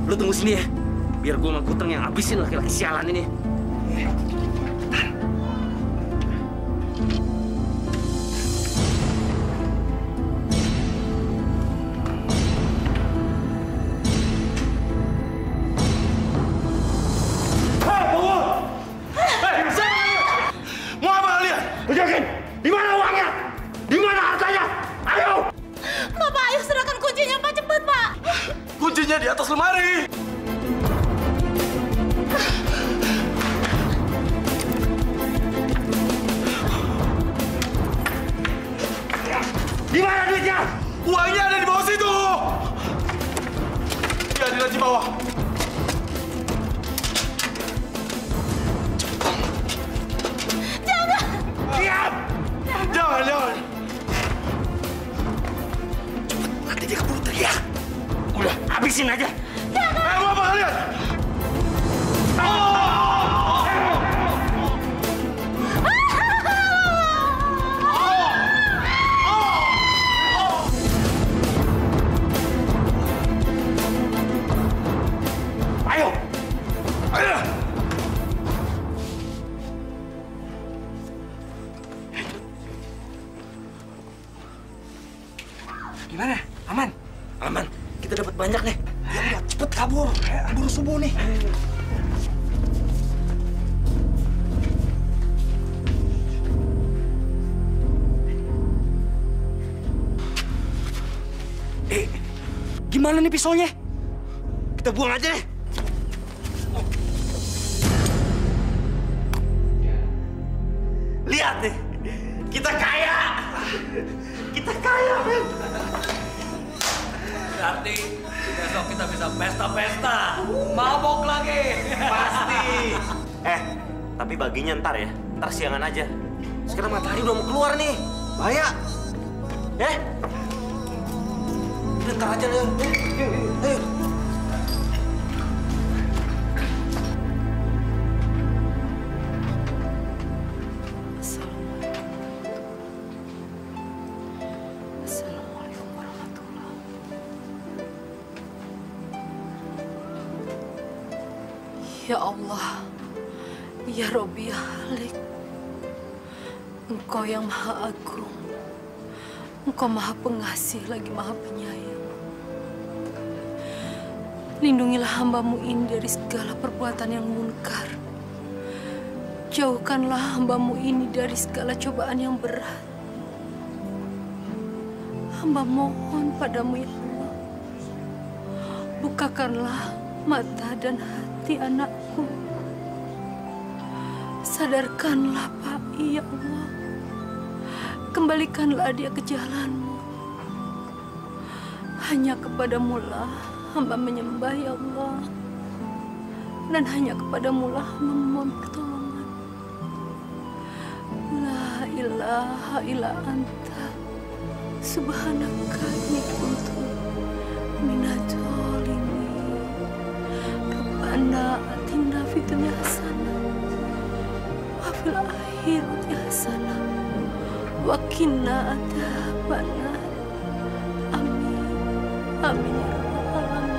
Lu tunggu sini ya, biar gue sama Guteng yang habisin laki-laki sialan ini. Mau apa kalian? Tunjukin! Di mana uangnya? Di mana hartanya? Ayo! Bapak, ayo serahkan kuncinya, Pak. Cepat, Pak. Kuncinya di atas lemari. Di mana duitnya? Uangnya ada di bawah situ. Ya, di laci bawah. Jangan! Diam! Jangan. Nanti dia keburu teriak. Udah, habisin aja. Mau apa kalian? Ayo! Gimana? Aman? Aman, kita dapat banyak nih. Ya udah, cepet kabur. Buru subuh nih. Gimana nih pisaunya? Kita buang aja deh. Lihat nih, kita kaya. Kita kaya, men. Berarti besok kita bisa pesta-pesta. Mabok lagi. Pasti. Tapi baginya ntar ya. Ntar siangan aja. Sekarang matahari udah mau keluar nih. Bahaya. Udah ntar aja deh. Ayo. Assalamualaikum warahmatullahi. Ya Allah, ya Robbi ya Halik, Engkau yang Maha Agung, Engkau Maha Pengasih lagi Maha Penyayang. Lindungilah hamba-Mu ini dari segala perbuatan yang munkar. Jauhkanlah hamba-Mu ini dari segala cobaan yang berat. Hamba mohon padamu ya Allah, bukakanlah mata dan hati anakku. Sadarkanlah Pak, ya Allah. Kembalikanlah dia ke jalan-Mu. Hanya kepadamu lah hamba menyembah ya Allah. Dan hanya kepadamu lah hamba memohon pertolongan. La ilaha illa anta. Subhanaka inni kuntu minadz-dzalimin. Rabbana atina fid dunya hasanah wa fil akhirati hasanah wa qina adzabannar. Amin. Amin ya rabbal alamin.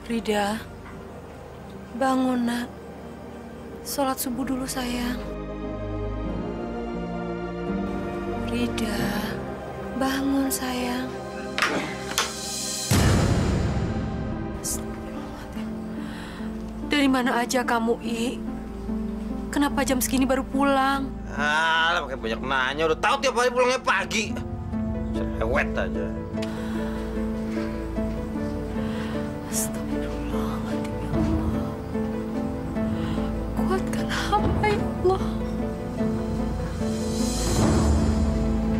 Rida, Bangun, nak. Sholat subuh dulu, sayang. Rida, bangun, sayang. Dari mana aja kamu, I? Kenapa jam segini baru pulang? Alah, pakai banyak nanya. Udah tahu tiap hari pulangnya pagi. Cerewet aja. Astagfirullahaladzim, ya Allah. Kuatkan hamba, ya Allah.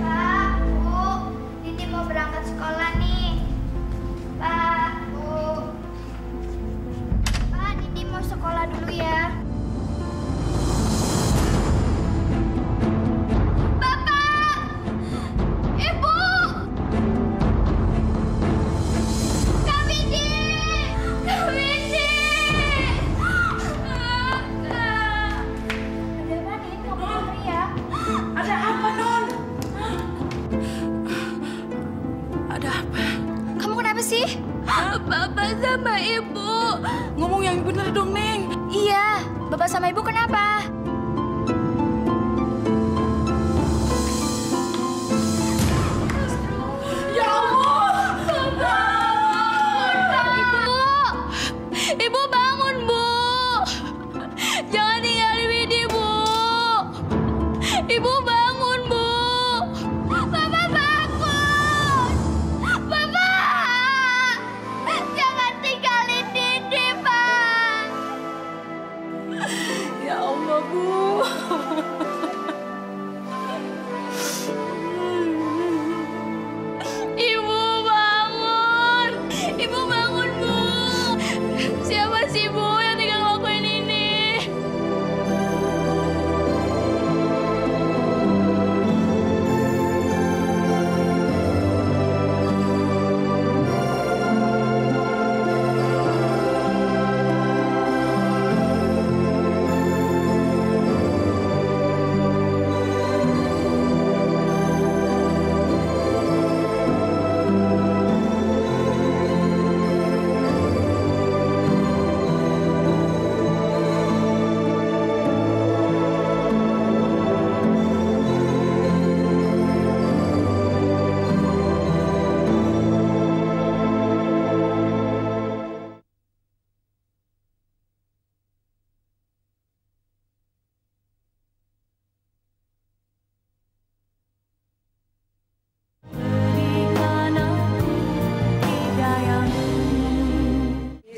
Pak, Bu, Didi mau berangkat sekolah nih. Pak, Bu. Pak, Didi mau sekolah dulu ya. Bapak sama Ibu. Ngomong yang bener dong, Neng. Iya, Bapak sama Ibu kenapa? Ya Allah! Ibu bangun, Bu. Jangan tinggalin Widi, Bu. Ibu bangun, Bu. Bapak bangun! Bapak! Jangan tinggalin Didi, Pak! Ya Allah, Bu. Ibu bangun. Ibu bangun, Bu. Siapa sih, Bu, yang tega ngelakuin ini?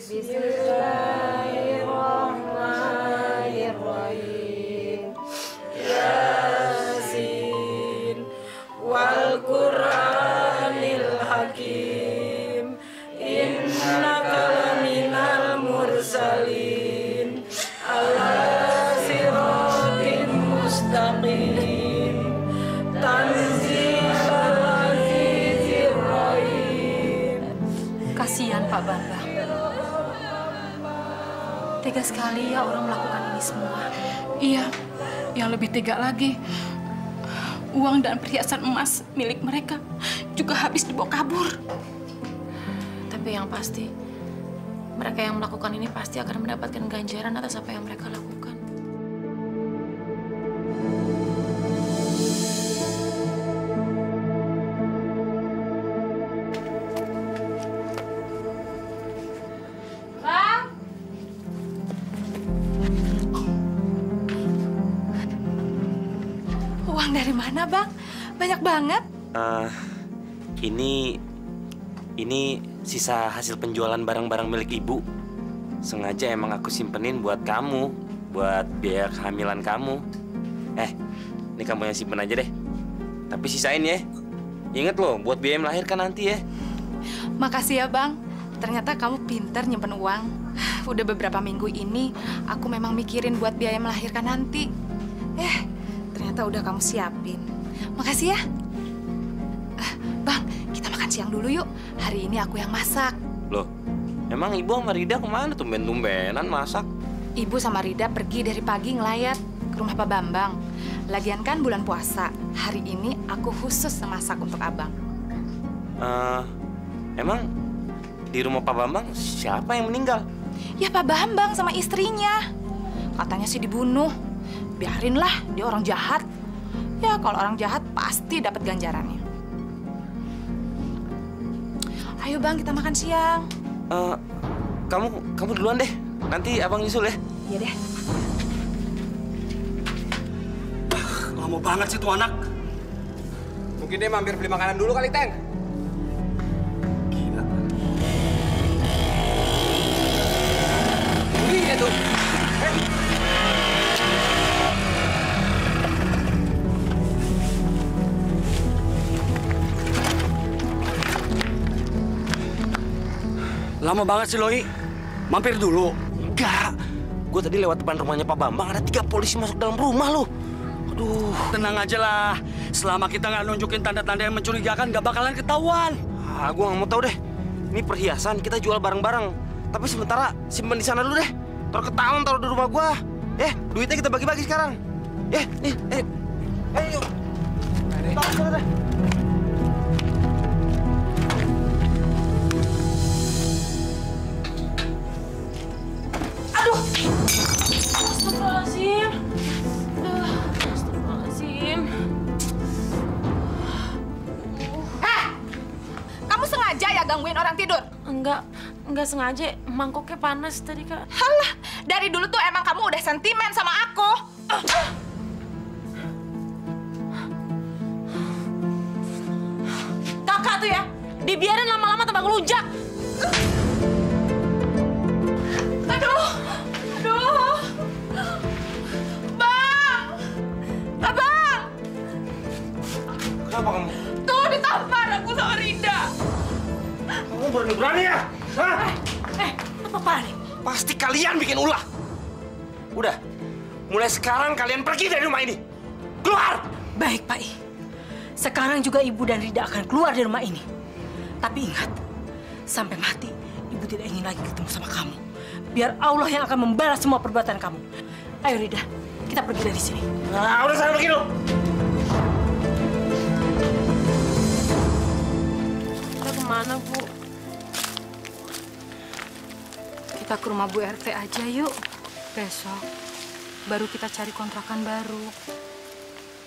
Bismillahirrahmanirrahim. Yasin wal Qur'anil Hakim. Innaka laminal mursalin ala siratin mustaqim. Tanzilal azizir rahim. Kasihan Pak Bambang. Tega sekali ya orang melakukan ini semua. Iya, yang lebih tega lagi, uang dan perhiasan emas milik mereka juga habis dibawa kabur. Tapi yang pasti, mereka yang melakukan ini pasti akan mendapatkan ganjaran atas apa yang mereka lakukan. Bang! Uang dari mana, Bang? Banyak banget. Ini sisa hasil penjualan barang-barang milik ibu. Sengaja emang aku simpenin buat kamu, buat biaya kehamilan kamu. Ini kamu yang simpen aja deh. Tapi sisain ya. Ingat loh, buat biaya melahirkan nanti ya. Makasih ya, Bang. Ternyata kamu pintar nyimpen uang. Udah beberapa minggu ini, aku memang mikirin buat biaya melahirkan nanti. Ternyata udah kamu siapin. Makasih ya. Bang, kita makan siang dulu yuk. Hari ini aku yang masak. Loh, emang ibu sama Rida kemana tumben-tumbenan masak? Ibu sama Rida pergi dari pagi ngelayat ke rumah Pak Bambang. Lagian kan bulan puasa. Hari ini aku khusus masak untuk abang. Emang di rumah Pak Bambang siapa yang meninggal? Ya Pak Bambang sama istrinya. Katanya sih dibunuh. Biarinlah, dia orang jahat. Ya kalau orang jahat pasti dapat ganjarannya. Ayo Bang, kita makan siang. Kamu duluan deh. Nanti abang nyusul ya. Iya deh. Lama banget sih tuh anak. Mungkin dia mampir beli makanan dulu kali, Teng. Gila. Iya tuh. Lama banget sih, Loi. Mampir dulu. Enggak. Gue tadi lewat depan rumahnya Pak Bambang, ada 3 polisi masuk dalam rumah loh. Aduh. Tenang aja lah. Selama kita nggak nunjukin tanda-tanda yang mencurigakan, nggak bakalan ketahuan. Gue nggak mau tahu deh. Ini perhiasan, kita jual bareng-bareng. Tapi sementara simpen di sana dulu deh. Taruh ketahuan, taruh di rumah gue. Duitnya kita bagi-bagi sekarang. Ayo. Taruh sana deh. Astagfirullahaladzim. Astagfirullahaladzim. Kamu sengaja ya gangguin orang tidur? Enggak sengaja. Mangkoknya panas tadi, Kak. Halah, dari dulu tuh emang kamu udah sentimen sama aku. Kakak tuh ya, dibiarin lama-lama tambah ngelunjak. Aduh. Bang! Abang! Kenapa kamu? Tuh ditampar aku sama Rinda. Kamu berani-berani ya? Hah? Apa nih? Pasti kalian bikin ulah. Udah, mulai sekarang kalian pergi dari rumah ini. Keluar! Baik, Pak I. Sekarang juga Ibu dan Rida akan keluar dari rumah ini. Tapi ingat, sampai mati, Ibu tidak ingin lagi ketemu sama kamu. Biar Allah yang akan membalas semua perbuatan kamu. Ayo Rida, kita pergi dari sini. Nah, udah sana pergi lu. Kita kemana, Bu? Kita ke rumah Bu RT aja yuk. Besok baru kita cari kontrakan baru.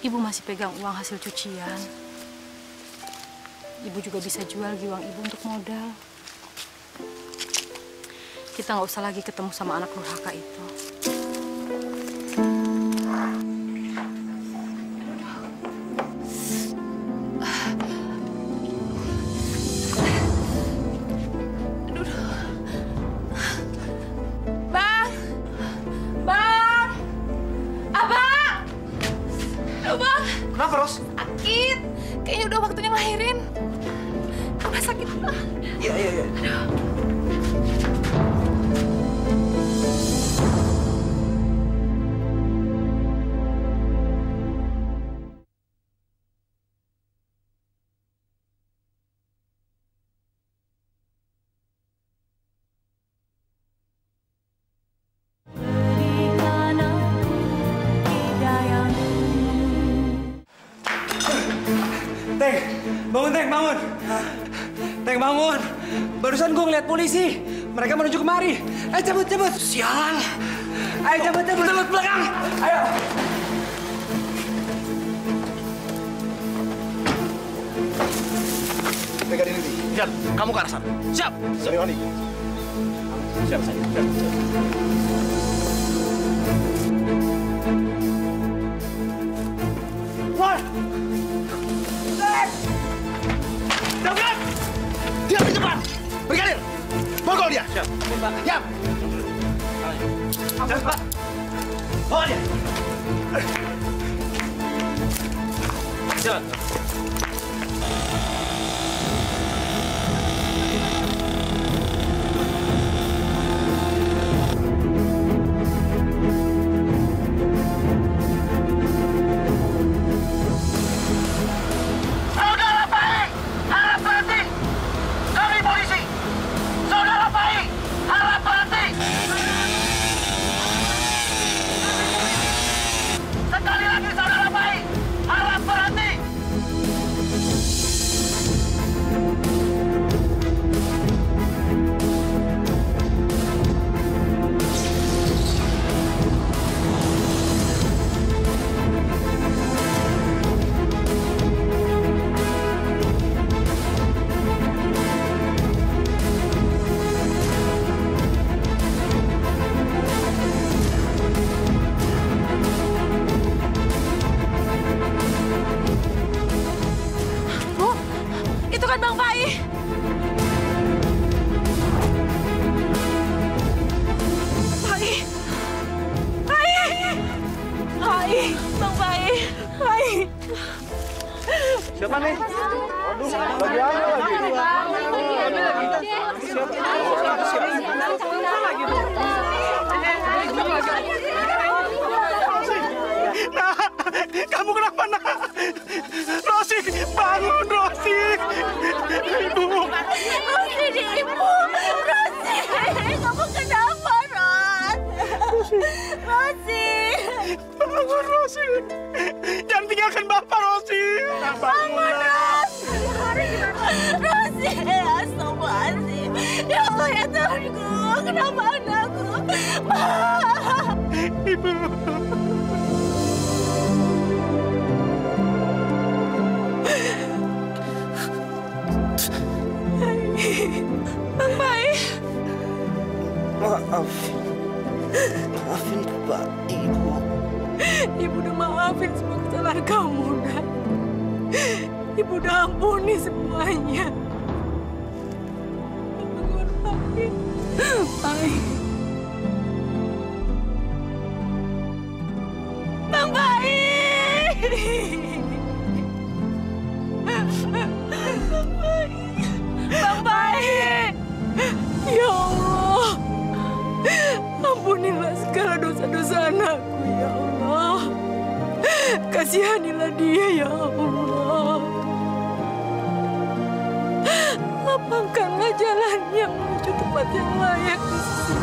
Ibu masih pegang uang hasil cucian. Ibu juga bisa jual uang Ibu untuk modal. Kita nggak usah lagi ketemu sama anak durhaka itu. Kenapa, Ros? Sakit. Kayaknya udah waktunya ngelahirin. Udah sakit. Iya. Bangun. Teng, bangun. Barusan gue ngeliat polisi. Mereka menuju kemari. Ayo cabut. Sialan. Ayo cabut. Kita lihat belakang. Ayo. Pegang ini. Siap, kamu ke arah sana. Siap. Sariwani. Siap. Keluar. Dapat! Dia di depan! Brigadir! Pukul dia! Siap. Siap! Siap, Pak. Bawa dia! Jalan. Baik, Bang Baik. Baik. Siapa nih? Aduh, lagi aja lagi. Nah, kamu kenapa, nak? Rosi, bangun, Rosi. Ibu. Rosi, Ibu. Rosi, kamu kenapa, Rosi? Rosi. Bangun, Rosi. Jangan tinggalkan Bapak, Rosi. Bangun, Rosi. Rosi, astagfirullahaladzim. Ya Allah, ya Tuhanku. Kenapa anakku? Ma. Ibu. Bang Baik. Maafin Bapak, Ibu. Ibu udah maafin semua kesalahan kamu, Nak. Ibu udah ampuni semuanya. Bangun, Baik. Baik. Bang Baik. Bang Baik. Ya Allah. Ampunilah segala dosa-dosa anakku, ya Allah. Kasihanilah dia, ya Allah. Lapangkanlah jalannya menuju tempat yang layak di sisi